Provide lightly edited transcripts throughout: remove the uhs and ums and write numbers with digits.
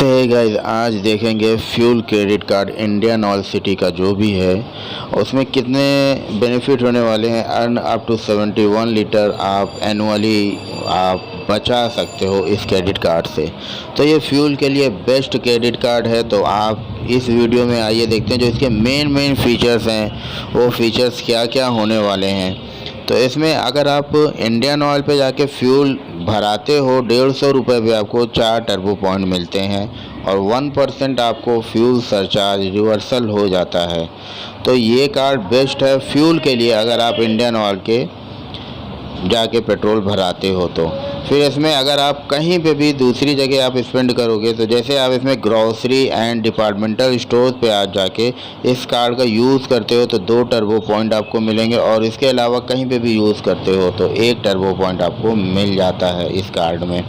तो है गाइस, आज देखेंगे fuel credit card Indian oil city का जो भी है उसमें कितने बेनिफिट होने वाले हैं। अर्न अप टू 71 लीटर आप एनुअली आप बचा सकते हो इस क्रेडिट कार्ड से। तो ये फ्यूल के लिए बेस्ट क्रेडिट कार्ड है। तो आप इस वीडियो में आइए देखते हैं जो इसके मेन फीचर्स हैं, वो फीचर्स क्या क्या होने वाले हैं। तो इसमें अगर आप इंडियन ऑयल पे जाके फ्यूल भराते हो 150 रुपये पे आपको 4 टर्बो पॉइंट मिलते हैं और 1% आपको फ्यूल सरचार्ज रिवर्सल हो जाता है। तो ये कार्ड बेस्ट है फ्यूल के लिए अगर आप इंडियन ऑयल के जाके पेट्रोल भराते हो। तो फिर इसमें अगर आप कहीं पे भी दूसरी जगह आप स्पेंड करोगे, तो जैसे आप इसमें ग्रॉसरी एंड डिपार्टमेंटल स्टोर पे आज जाके इस कार्ड का यूज़ करते हो तो 2 टर्बो पॉइंट आपको मिलेंगे और इसके अलावा कहीं पे भी यूज़ करते हो तो 1 टर्बो पॉइंट आपको मिल जाता है इस कार्ड में।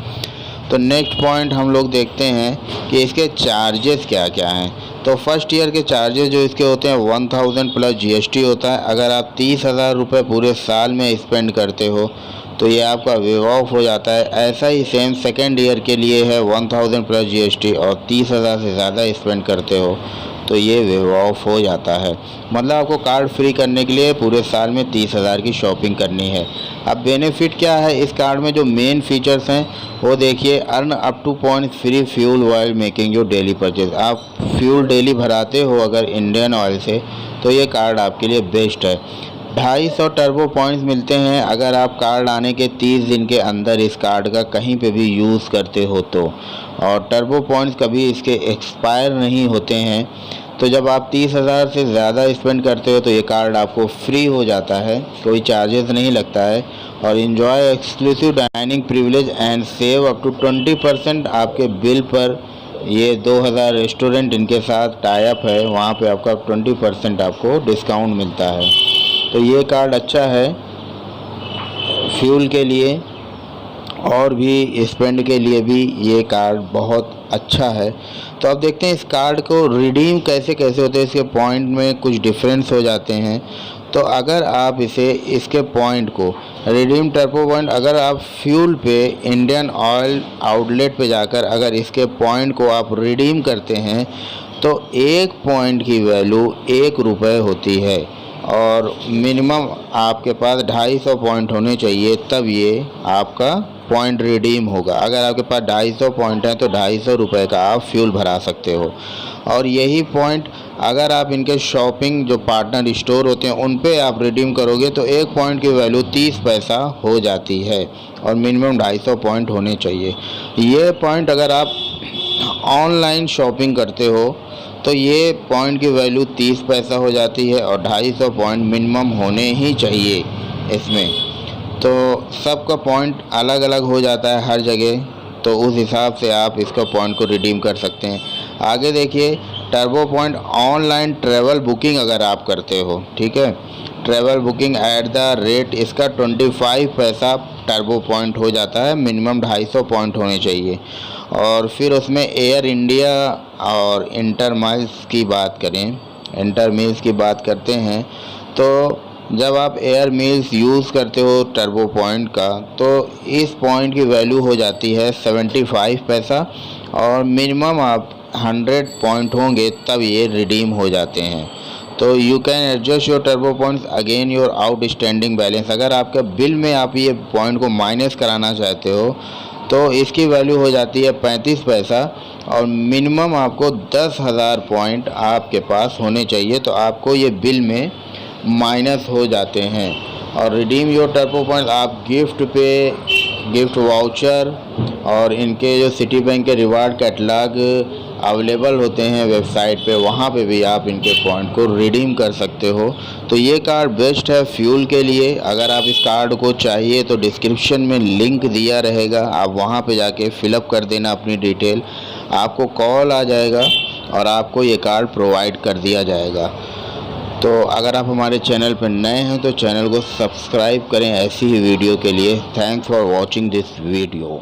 तो नेक्स्ट पॉइंट हम लोग देखते हैं कि इसके चार्जेस क्या क्या हैं। तो फर्स्ट ईयर के चार्जेस जो इसके होते हैं 1000 प्लस GST होता है। अगर आप 30,000 रुपये पूरे साल में स्पेंड करते हो तो ये आपका वेव ऑफ हो जाता है। ऐसा ही सेम सेकेंड ईयर के लिए है 1000 प्लस GST और 30,000 से ज़्यादा स्पेंड करते हो तो ये वेव ऑफ हो जाता है। मतलब आपको कार्ड फ्री करने के लिए पूरे साल में 30,000 की शॉपिंग करनी है। अब बेनिफिट क्या है इस कार्ड में, जो मेन फीचर्स हैं वो देखिए। Earn up two points free fuel while making your daily purchase. आप फ्यूल डेली भराते हो अगर इंडियन ऑयल से तो ये कार्ड आपके लिए बेस्ट है। 250 टर्बो पॉइंट्स मिलते हैं अगर आप कार्ड आने के 30 दिन के अंदर इस कार्ड का कहीं पे भी यूज़ करते हो तो। और टर्बो पॉइंट्स कभी इसके एक्सपायर नहीं होते हैं। तो जब आप 30,000 से ज़्यादा स्पेंड करते हो तो ये कार्ड आपको फ्री हो जाता है, कोई चार्जेस नहीं लगता है। और enjoy exclusive dining privilege and save up to 20% आपके बिल पर। ये 2000 रेस्टोरेंट इनके साथ टाई अप है, वहाँ पे आपका 20% आपको डिस्काउंट मिलता है। तो ये कार्ड अच्छा है फ्यूल के लिए और भी स्पेंड के लिए भी ये कार्ड बहुत अच्छा है। तो अब देखते हैं इस कार्ड को रिडीम कैसे होते हैं। इसके पॉइंट में कुछ डिफरेंस हो जाते हैं। तो अगर आप इसके पॉइंट को रिडीम टर्बो पॉइंट, अगर आप फ्यूल पे इंडियन ऑयल आउटलेट पे जाकर अगर इसके पॉइंट को आप रिडीम करते हैं तो 1 पॉइंट की वैल्यू 1 रुपये होती है और मिनिमम आपके पास 250 पॉइंट होने चाहिए तब ये आपका पॉइंट रिडीम होगा। अगर आपके पास 250 पॉइंट हैं तो 250 रुपये का आप फ्यूल भरा सकते हो। और यही पॉइंट अगर आप इनके शॉपिंग जो पार्टनर स्टोर होते हैं उन पे आप रिडीम करोगे तो 1 पॉइंट की वैल्यू 30 पैसा हो जाती है और मिनिमम 250 पॉइंट होने चाहिए। ये पॉइंट अगर आप ऑनलाइन शॉपिंग करते हो तो ये पॉइंट की वैल्यू 30 पैसा हो जाती है और 250 पॉइंट मिनिमम होने ही चाहिए इसमें। तो सबका पॉइंट अलग अलग हो जाता है हर जगह, तो उस हिसाब से आप इसका पॉइंट को रिडीम कर सकते हैं। आगे देखिए turbo point online travel booking अगर आप करते हो, ठीक है, travel booking at the rate इसका 25 पैसा टर्बो पॉइंट हो जाता है। मिनिमम 250 पॉइंट होने चाहिए। और फिर उसमें एयर इंडिया और इंटर माइल्स की बात करें, इंटर मील्स की बात करते हैं तो जब आप एयर मील्स यूज़ करते हो टर्बो पॉइंट का तो इस पॉइंट की वैल्यू हो जाती है 75 पैसा और मिनिमम आप 100 पॉइंट होंगे तब ये रिडीम हो जाते हैं। तो you can adjust your turbo points again your outstanding balance. अगर आपके बिल में आप ये पॉइंट को माइनस कराना चाहते हो तो इसकी वैल्यू हो जाती है 35 पैसा और मिनिमम आपको 10,000 पॉइंट आपके पास होने चाहिए तो आपको ये बिल में माइनस हो जाते हैं। और रिडीम योर टर्बो पॉइंट आप गिफ्ट पे, गिफ्ट वाउचर और इनके जो सिटी बैंक के रिवार्ड कैटलॉग अवेलेबल होते हैं वेबसाइट पे, वहाँ पे भी आप इनके पॉइंट को रिडीम कर सकते हो। तो ये कार्ड बेस्ट है फ्यूल के लिए। अगर आप इस कार्ड को चाहिए तो डिस्क्रिप्शन में लिंक दिया रहेगा, आप वहाँ पे जाके फिलअप कर देना अपनी डिटेल, आपको कॉल आ जाएगा और आपको ये कार्ड प्रोवाइड कर दिया जाएगा। तो अगर आप हमारे चैनल पर नए हैं तो चैनल को सब्सक्राइब करें ऐसी ही वीडियो के लिए। Thanks for watching this video.